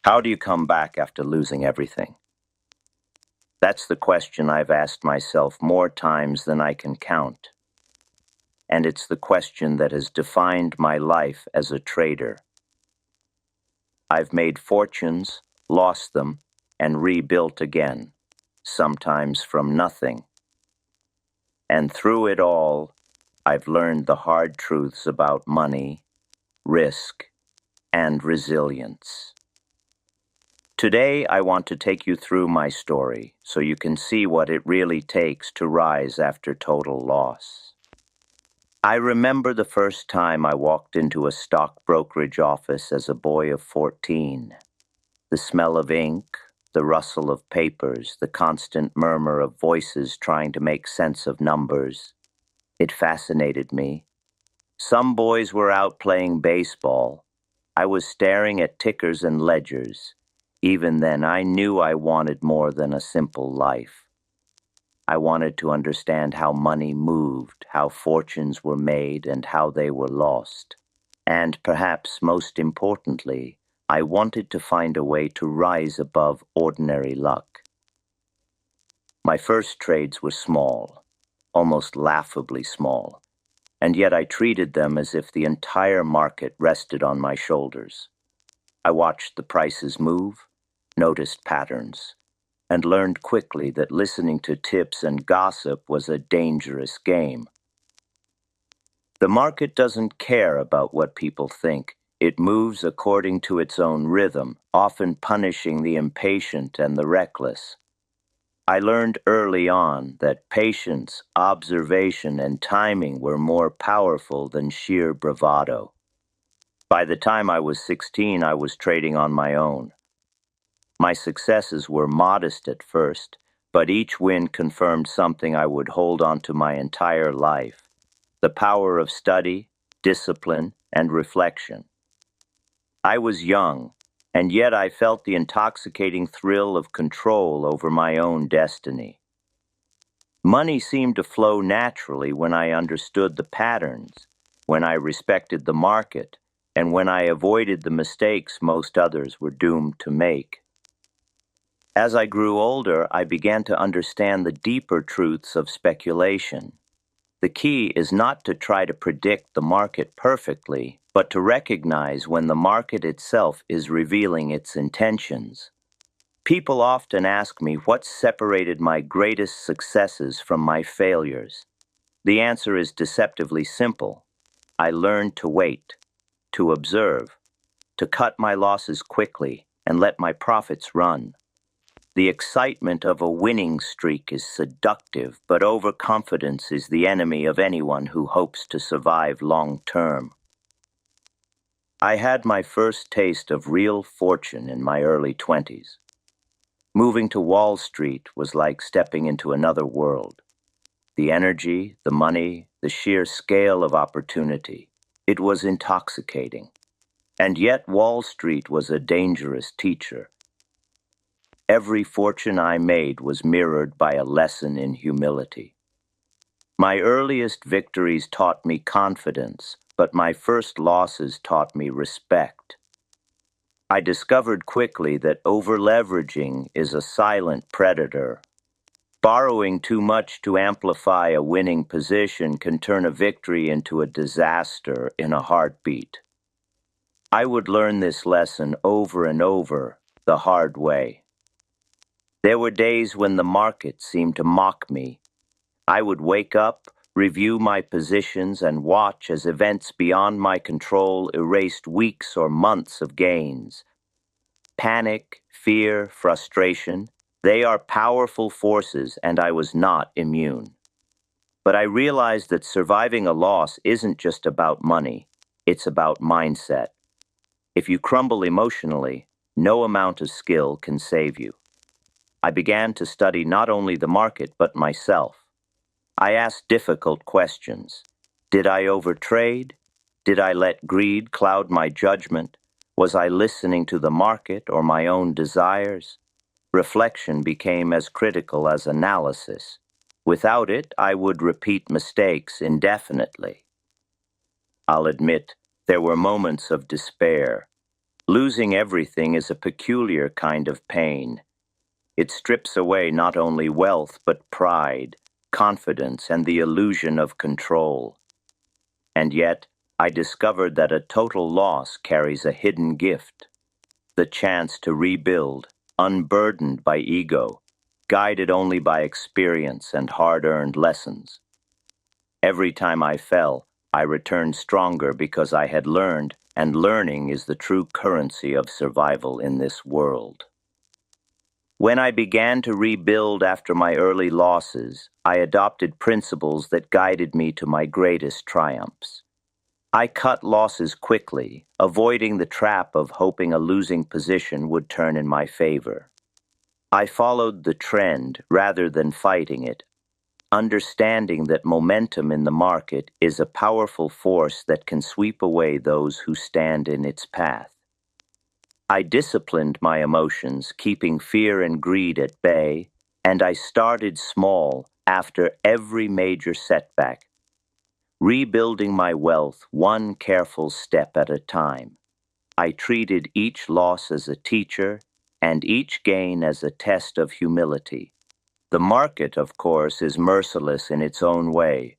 How do you come back after losing everything? That's the question I've asked myself more times than I can count. And it's the question that has defined my life as a trader. I've made fortunes, lost them, and rebuilt again, sometimes from nothing. And through it all, I've learned the hard truths about money, risk, and resilience. Today, I want to take you through my story so you can see what it really takes to rise after total loss. I remember the first time I walked into a stock brokerage office as a boy of 14. The smell of ink, the rustle of papers, the constant murmur of voices trying to make sense of numbers. It fascinated me. Some boys were out playing baseball. I was staring at tickers and ledgers. Even then, I knew I wanted more than a simple life. I wanted to understand how money moved, how fortunes were made, and how they were lost. And perhaps most importantly, I wanted to find a way to rise above ordinary luck. My first trades were small, almost laughably small, and yet I treated them as if the entire market rested on my shoulders. I watched the prices move, noticed patterns, and learned quickly that listening to tips and gossip was a dangerous game. The market doesn't care about what people think. It moves according to its own rhythm, often punishing the impatient and the reckless. I learned early on that patience, observation, and timing were more powerful than sheer bravado. By the time I was 16, I was trading on my own. My successes were modest at first, but each win confirmed something I would hold on to my entire life: the power of study, discipline, and reflection. I was young, and yet I felt the intoxicating thrill of control over my own destiny. Money seemed to flow naturally when I understood the patterns, when I respected the market, and when I avoided the mistakes most others were doomed to make. As I grew older, I began to understand the deeper truths of speculation. The key is not to try to predict the market perfectly, but to recognize when the market itself is revealing its intentions. People often ask me what separated my greatest successes from my failures. The answer is deceptively simple. I learned to wait, to observe, to cut my losses quickly and let my profits run. The excitement of a winning streak is seductive, but overconfidence is the enemy of anyone who hopes to survive long term. I had my first taste of real fortune in my early 20s. Moving to Wall Street was like stepping into another world. The energy, the money, the sheer scale of opportunity. It was intoxicating. And yet Wall Street was a dangerous teacher. Every fortune I made was mirrored by a lesson in humility. My earliest victories taught me confidence, but my first losses taught me respect. I discovered quickly that over-leveraging is a silent predator. Borrowing too much to amplify a winning position can turn a victory into a disaster in a heartbeat. I would learn this lesson over and over, the hard way. There were days when the market seemed to mock me. I would wake up, review my positions, and watch as events beyond my control erased weeks or months of gains. Panic, fear, frustration, they are powerful forces, and I was not immune. But I realized that surviving a loss isn't just about money, it's about mindset. If you crumble emotionally, no amount of skill can save you. I began to study not only the market, but myself. I asked difficult questions. Did I overtrade? Did I let greed cloud my judgment? Was I listening to the market or my own desires? Reflection became as critical as analysis. Without it, I would repeat mistakes indefinitely. I'll admit, there were moments of despair. Losing everything is a peculiar kind of pain. It strips away not only wealth but pride, confidence, and the illusion of control. And yet, I discovered that a total loss carries a hidden gift, the chance to rebuild, unburdened by ego, guided only by experience and hard-earned lessons. Every time I fell, I returned stronger because I had learned, and learning is the true currency of survival in this world. When I began to rebuild after my early losses, I adopted principles that guided me to my greatest triumphs. I cut losses quickly, avoiding the trap of hoping a losing position would turn in my favor. I followed the trend rather than fighting it, understanding that momentum in the market is a powerful force that can sweep away those who stand in its path. I disciplined my emotions, keeping fear and greed at bay, and I started small after every major setback, rebuilding my wealth one careful step at a time. I treated each loss as a teacher and each gain as a test of humility. The market, of course, is merciless in its own way.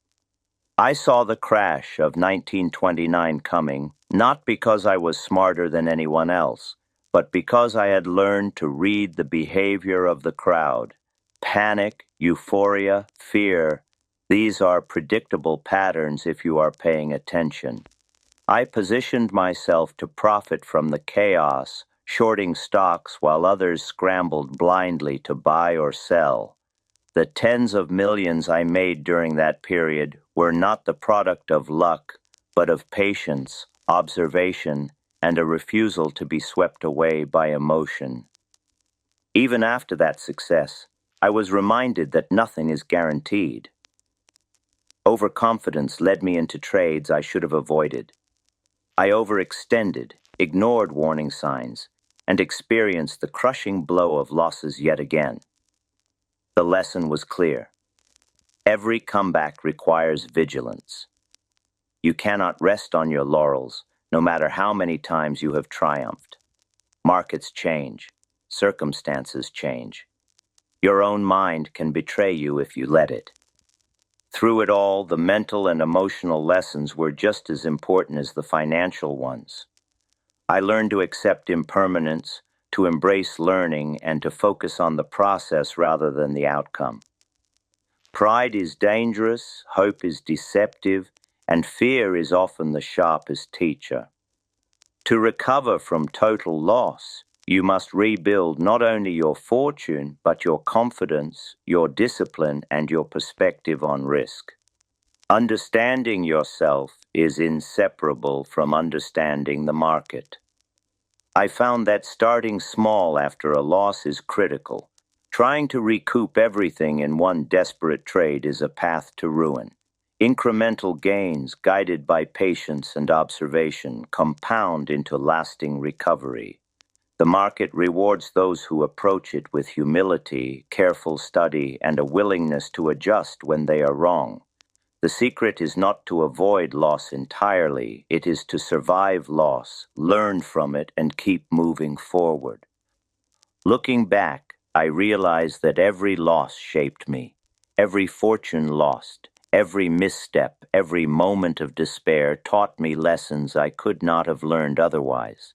I saw the crash of 1929 coming, not because I was smarter than anyone else, but because I had learned to read the behavior of the crowd. Panic, euphoria, fear, these are predictable patterns if you are paying attention. I positioned myself to profit from the chaos, shorting stocks while others scrambled blindly to buy or sell. The tens of millions I made during that period were not the product of luck, but of patience, observation, and a refusal to be swept away by emotion. Even after that success, I was reminded that nothing is guaranteed. Overconfidence led me into trades I should have avoided. I overextended, ignored warning signs, and experienced the crushing blow of losses yet again. The lesson was clear. Every comeback requires vigilance. You cannot rest on your laurels, no matter how many times you have triumphed. Markets change. Circumstances change. Your own mind can betray you if you let it. Through it all, the mental and emotional lessons were just as important as the financial ones. I learned to accept impermanence, to embrace learning, and to focus on the process rather than the outcome. Pride is dangerous, hope is deceptive, and fear is often the sharpest teacher. To recover from total loss, you must rebuild not only your fortune, but your confidence, your discipline, and your perspective on risk. Understanding yourself is inseparable from understanding the market. I found that starting small after a loss is critical. Trying to recoup everything in one desperate trade is a path to ruin. Incremental gains, guided by patience and observation, compound into lasting recovery. The market rewards those who approach it with humility, careful study, and a willingness to adjust when they are wrong. The secret is not to avoid loss entirely, it is to survive loss, learn from it, and keep moving forward. Looking back, I realized that every loss shaped me. Every fortune lost, every misstep, every moment of despair taught me lessons I could not have learned otherwise.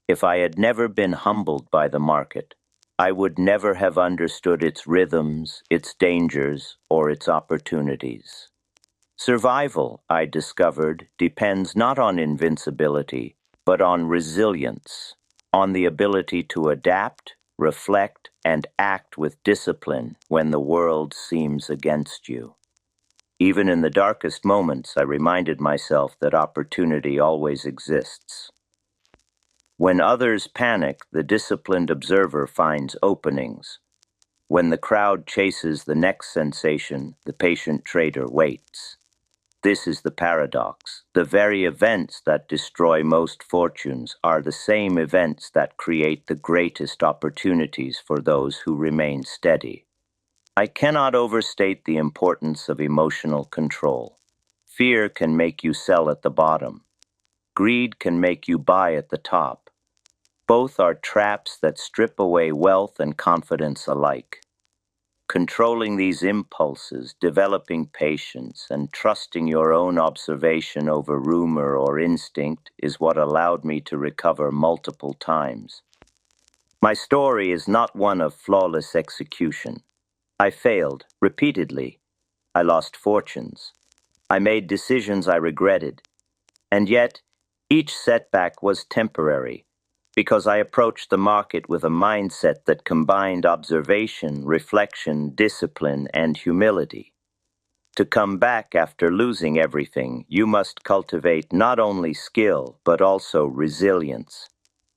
If I had never been humbled by the market, I would never have understood its rhythms, its dangers, or its opportunities. Survival, I discovered, depends not on invincibility, but on resilience, on the ability to adapt, reflect, and act with discipline when the world seems against you. Even in the darkest moments, I reminded myself that opportunity always exists. When others panic, the disciplined observer finds openings. When the crowd chases the next sensation, the patient trader waits. This is the paradox. The very events that destroy most fortunes are the same events that create the greatest opportunities for those who remain steady. I cannot overstate the importance of emotional control. Fear can make you sell at the bottom. Greed can make you buy at the top. both are traps that strip away wealth and confidence alike. Controlling these impulses, developing patience, and trusting your own observation over rumor or instinct is what allowed me to recover multiple times. My story is not one of flawless execution. I failed repeatedly. I lost fortunes. I made decisions I regretted. And yet, each setback was temporary, because I approached the market with a mindset that combined observation, reflection, discipline, and humility. To come back after losing everything, you must cultivate not only skill, but also resilience.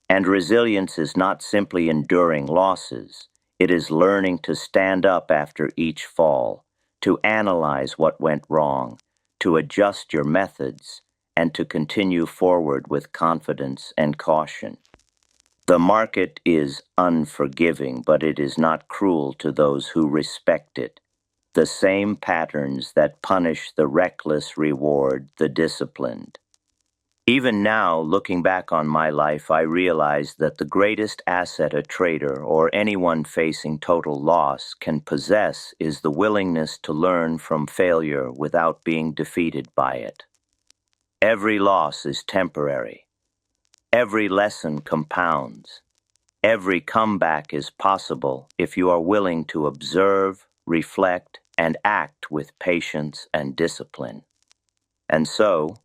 And resilience is not simply enduring losses. It is learning to stand up after each fall, to analyze what went wrong, to adjust your methods, and to continue forward with confidence and caution. The market is unforgiving, but it is not cruel to those who respect it. The same patterns that punish the reckless reward the disciplined. Even now, looking back on my life, I realize that the greatest asset a trader or anyone facing total loss can possess is the willingness to learn from failure without being defeated by it. Every loss is temporary. Every lesson compounds. Every comeback is possible if you are willing to observe, reflect, and act with patience and discipline. And so,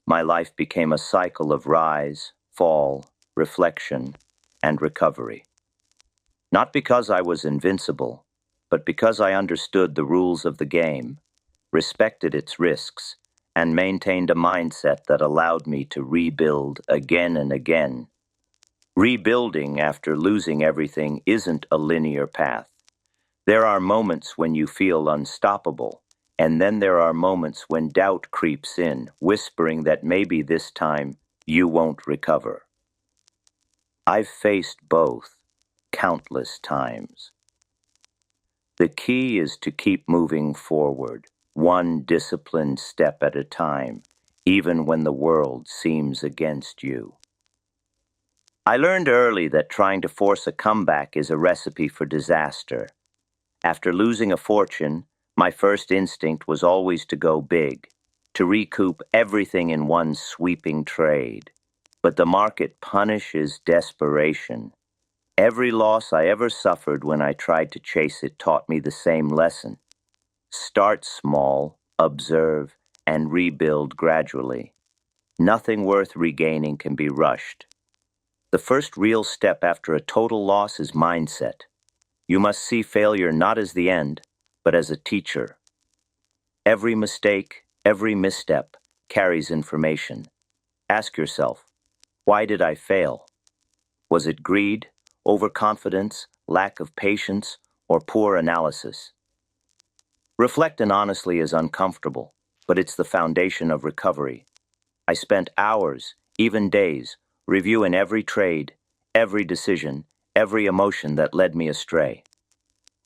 my life became a cycle of rise, fall, reflection, and recovery. Not because I was invincible, but because I understood the rules of the game, respected its risks, and maintained a mindset that allowed me to rebuild again and again. Rebuilding after losing everything isn't a linear path. There are moments when you feel unstoppable, and then there are moments when doubt creeps in, whispering that maybe this time you won't recover. I've faced both countless times. The key is to keep moving forward, one disciplined step at a time, even when the world seems against you. I learned early that trying to force a comeback is a recipe for disaster. After losing a fortune, my first instinct was always to go big, to recoup everything in one sweeping trade. But the market punishes desperation. Every loss I ever suffered when I tried to chase it taught me the same lesson. Start small, observe, and rebuild gradually. Nothing worth regaining can be rushed. The first real step after a total loss is mindset. You must see failure not as the end, but as a teacher. Every mistake, every misstep carries information. Ask yourself, why did I fail? Was it greed, overconfidence, lack of patience, or poor analysis? Reflecting honestly is uncomfortable, but it's the foundation of recovery. I spent hours, even days, reviewing every trade, every decision, every emotion that led me astray.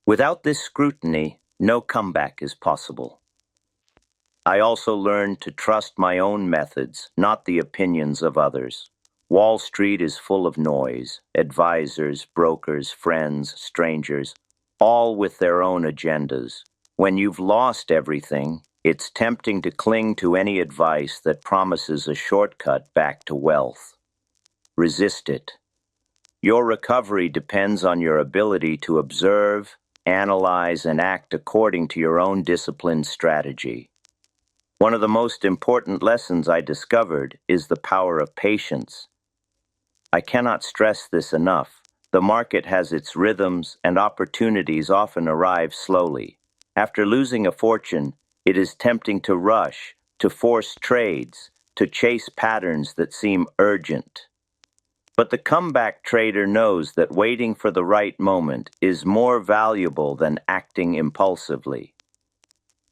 Without this scrutiny, no comeback is possible. I also learned to trust my own methods, not the opinions of others. Wall Street is full of noise, advisors, brokers, friends, strangers, all with their own agendas. When you've lost everything, it's tempting to cling to any advice that promises a shortcut back to wealth. Resist it. Your recovery depends on your ability to observe, analyze, and act according to your own disciplined strategy. One of the most important lessons I discovered is the power of patience. I cannot stress this enough. The market has its rhythms, and opportunities often arrive slowly. After losing a fortune, it is tempting to rush, to force trades, to chase patterns that seem urgent. But the comeback trader knows that waiting for the right moment is more valuable than acting impulsively.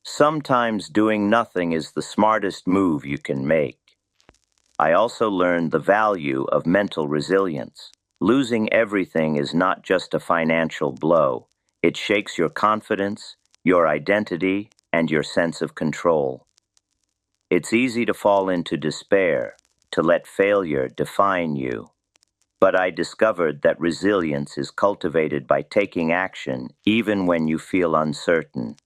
Sometimes doing nothing is the smartest move you can make. I also learned the value of mental resilience. Losing everything is not just a financial blow. It shakes your confidence, your identity, and your sense of control. It's easy to fall into despair, to let failure define you. But I discovered that resilience is cultivated by taking action even when you feel uncertain,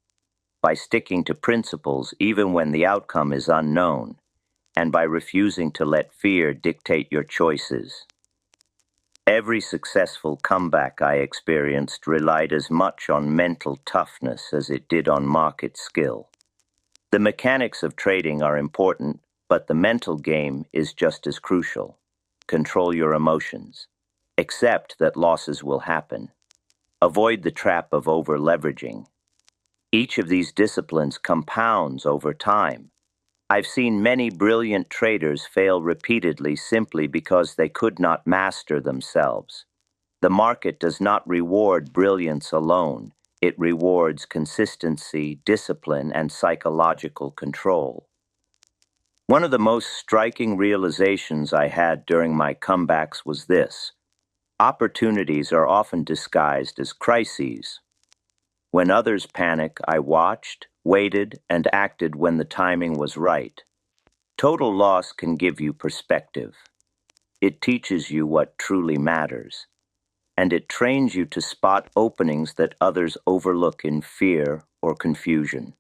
by sticking to principles even when the outcome is unknown, and by refusing to let fear dictate your choices. Every successful comeback I experienced relied as much on mental toughness as it did on market skill. The mechanics of trading are important, but the mental game is just as crucial. Control your emotions. Accept that losses will happen. Avoid the trap of over-leveraging. Each of these disciplines compounds over time. I've seen many brilliant traders fail repeatedly simply because they could not master themselves. The market does not reward brilliance alone. It rewards consistency, discipline, and psychological control. One of the most striking realizations I had during my comebacks was this: opportunities are often disguised as crises. When others panic, I watched, waited, and acted when the timing was right. Total loss can give you perspective. It teaches you what truly matters, and it trains you to spot openings that others overlook in fear or confusion.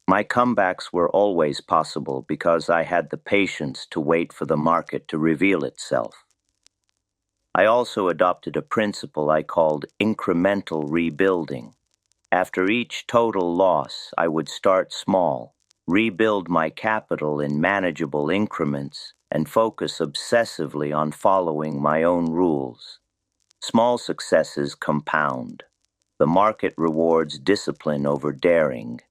My comebacks were always possible because I had the patience to wait for the market to reveal itself. I also adopted a principle I called incremental rebuilding. After each total loss, I would start small, rebuild my capital in manageable increments, and focus obsessively on following my own rules. Small successes compound. The market rewards discipline over daring.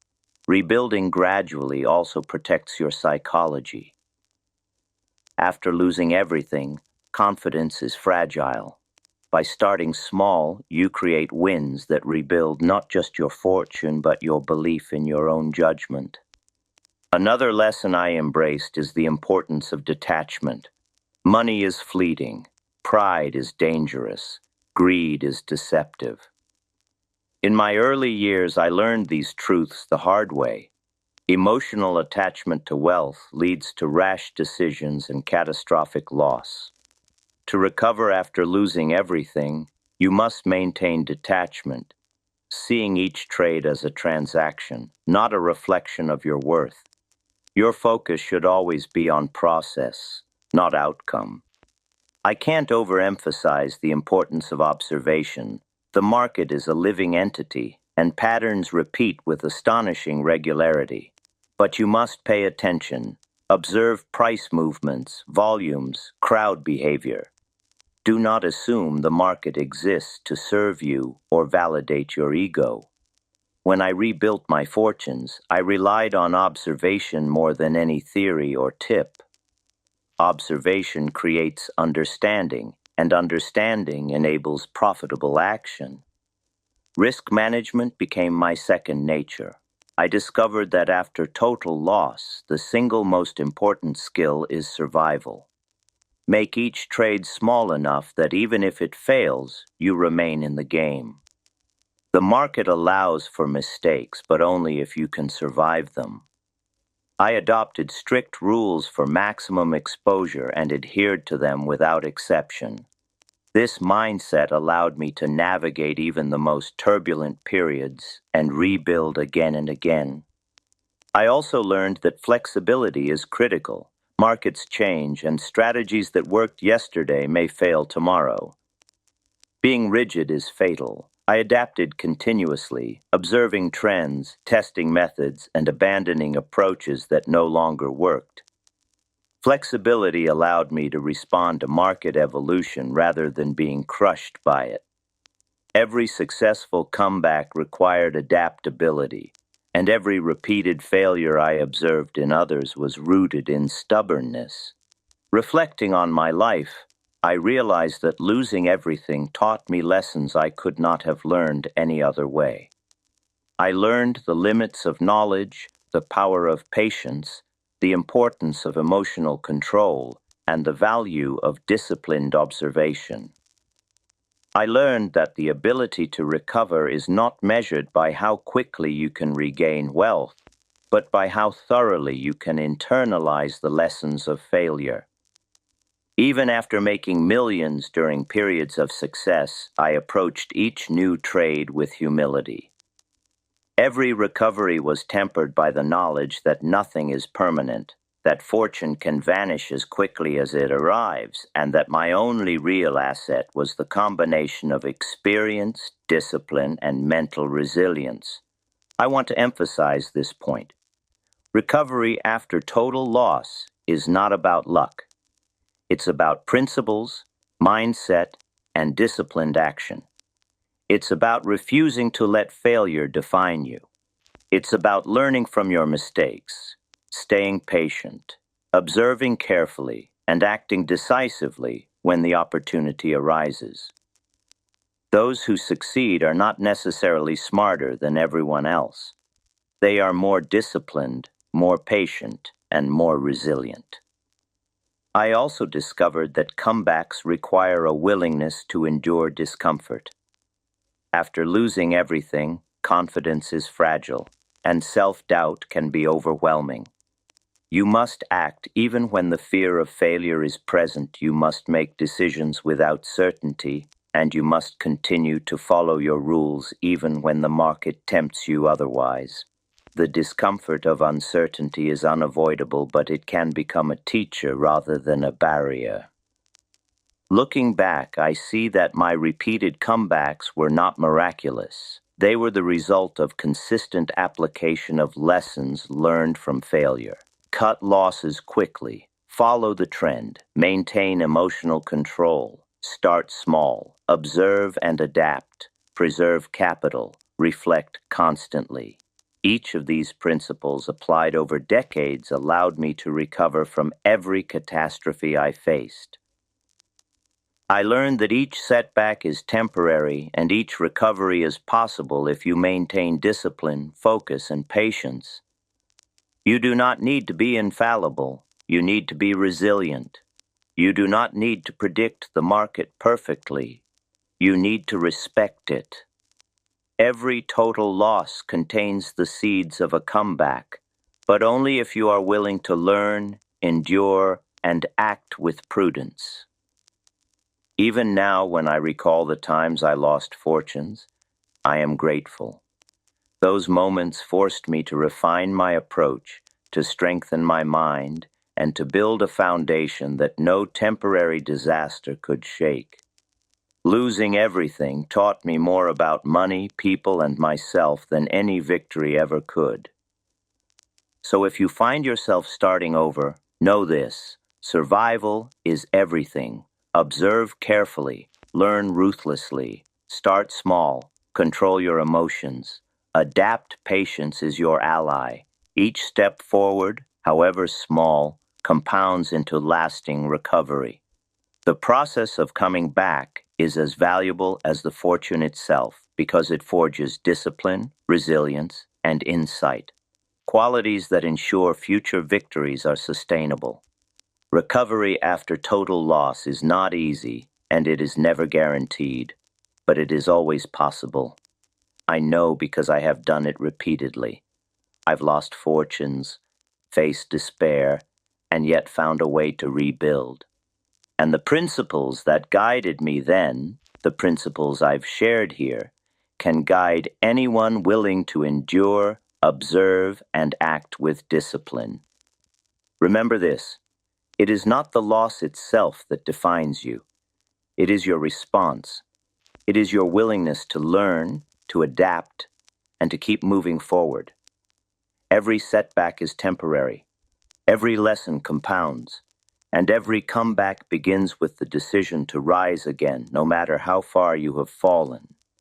Rebuilding gradually also protects your psychology. After losing everything, confidence is fragile. By starting small, you create wins that rebuild not just your fortune, but your belief in your own judgment. Another lesson I embraced is the importance of detachment. Money is fleeting. Pride is dangerous. Greed is deceptive. In my early years, I learned these truths the hard way. Emotional attachment to wealth leads to rash decisions and catastrophic loss. To recover after losing everything, you must maintain detachment, seeing each trade as a transaction, not a reflection of your worth. Your focus should always be on process, not outcome. I can't overemphasize the importance of observation. The market is a living entity, and patterns repeat with astonishing regularity. But you must pay attention. Observe price movements, volumes, crowd behavior. Do not assume the market exists to serve you or validate your ego. When I rebuilt my fortunes, I relied on observation more than any theory or tip. Observation creates understanding, and understanding enables profitable action. Risk management became my second nature. I discovered that after total loss, the single most important skill is survival. Make each trade small enough that even if it fails, you remain in the game. The market allows for mistakes, but only if you can survive them. I adopted strict rules for maximum exposure and adhered to them without exception. This mindset allowed me to navigate even the most turbulent periods and rebuild again and again. I also learned that flexibility is critical. Markets change, and strategies that worked yesterday may fail tomorrow. Being rigid is fatal. I adapted continuously, observing trends, testing methods, and abandoning approaches that no longer worked. Flexibility allowed me to respond to market evolution rather than being crushed by it. Every successful comeback required adaptability, and every repeated failure I observed in others was rooted in stubbornness. Reflecting on my life, I realized that losing everything taught me lessons I could not have learned any other way. I learned the limits of knowledge, the power of patience, the importance of emotional control, and the value of disciplined observation. I learned that the ability to recover is not measured by how quickly you can regain wealth, but by how thoroughly you can internalize the lessons of failure. Even after making millions during periods of success, I approached each new trade with humility. Every recovery was tempered by the knowledge that nothing is permanent, that fortune can vanish as quickly as it arrives, and that my only real asset was the combination of experience, discipline, and mental resilience. I want to emphasize this point. Recovery after total loss is not about luck. It's about principles, mindset, and disciplined action. It's about refusing to let failure define you. It's about learning from your mistakes, staying patient, observing carefully, and acting decisively when the opportunity arises. Those who succeed are not necessarily smarter than everyone else. They are more disciplined, more patient, and more resilient. I also discovered that comebacks require a willingness to endure discomfort. After losing everything, confidence is fragile, and self-doubt can be overwhelming. You must act even when the fear of failure is present. You must make decisions without certainty, and you must continue to follow your rules even when the market tempts you otherwise. The discomfort of uncertainty is unavoidable, but it can become a teacher rather than a barrier. Looking back, I see that my repeated comebacks were not miraculous. They were the result of consistent application of lessons learned from failure. Cut losses quickly, follow the trend, maintain emotional control, start small, observe and adapt, preserve capital, reflect constantly. Each of these principles applied over decades allowed me to recover from every catastrophe I faced. I learned that each setback is temporary and each recovery is possible if you maintain discipline, focus, and patience. You do not need to be infallible. You need to be resilient. You do not need to predict the market perfectly. You need to respect it. Every total loss contains the seeds of a comeback, but only if you are willing to learn, endure, and act with prudence. Even now, when I recall the times I lost fortunes, I am grateful. Those moments forced me to refine my approach, to strengthen my mind, and to build a foundation that no temporary disaster could shake. Losing everything taught me more about money, people, and myself than any victory ever could. So if you find yourself starting over, know this: survival is everything. Observe carefully, learn ruthlessly, start small, control your emotions. Adapt. Patience is your ally. Each step forward, however small, compounds into lasting recovery. The process of coming back is as valuable as the fortune itself because it forges discipline, resilience, and insight, qualities that ensure future victories are sustainable. Recovery after total loss is not easy, and it is never guaranteed, but it is always possible. I know because I have done it repeatedly. I've lost fortunes, faced despair, and yet found a way to rebuild. And the principles that guided me then, the principles I've shared here, can guide anyone willing to endure, observe, and act with discipline. Remember this: it is not the loss itself that defines you. It is your response. It is your willingness to learn, to adapt, and to keep moving forward. Every setback is temporary. Every lesson compounds. And every comeback begins with the decision to rise again, no matter how far you have fallen.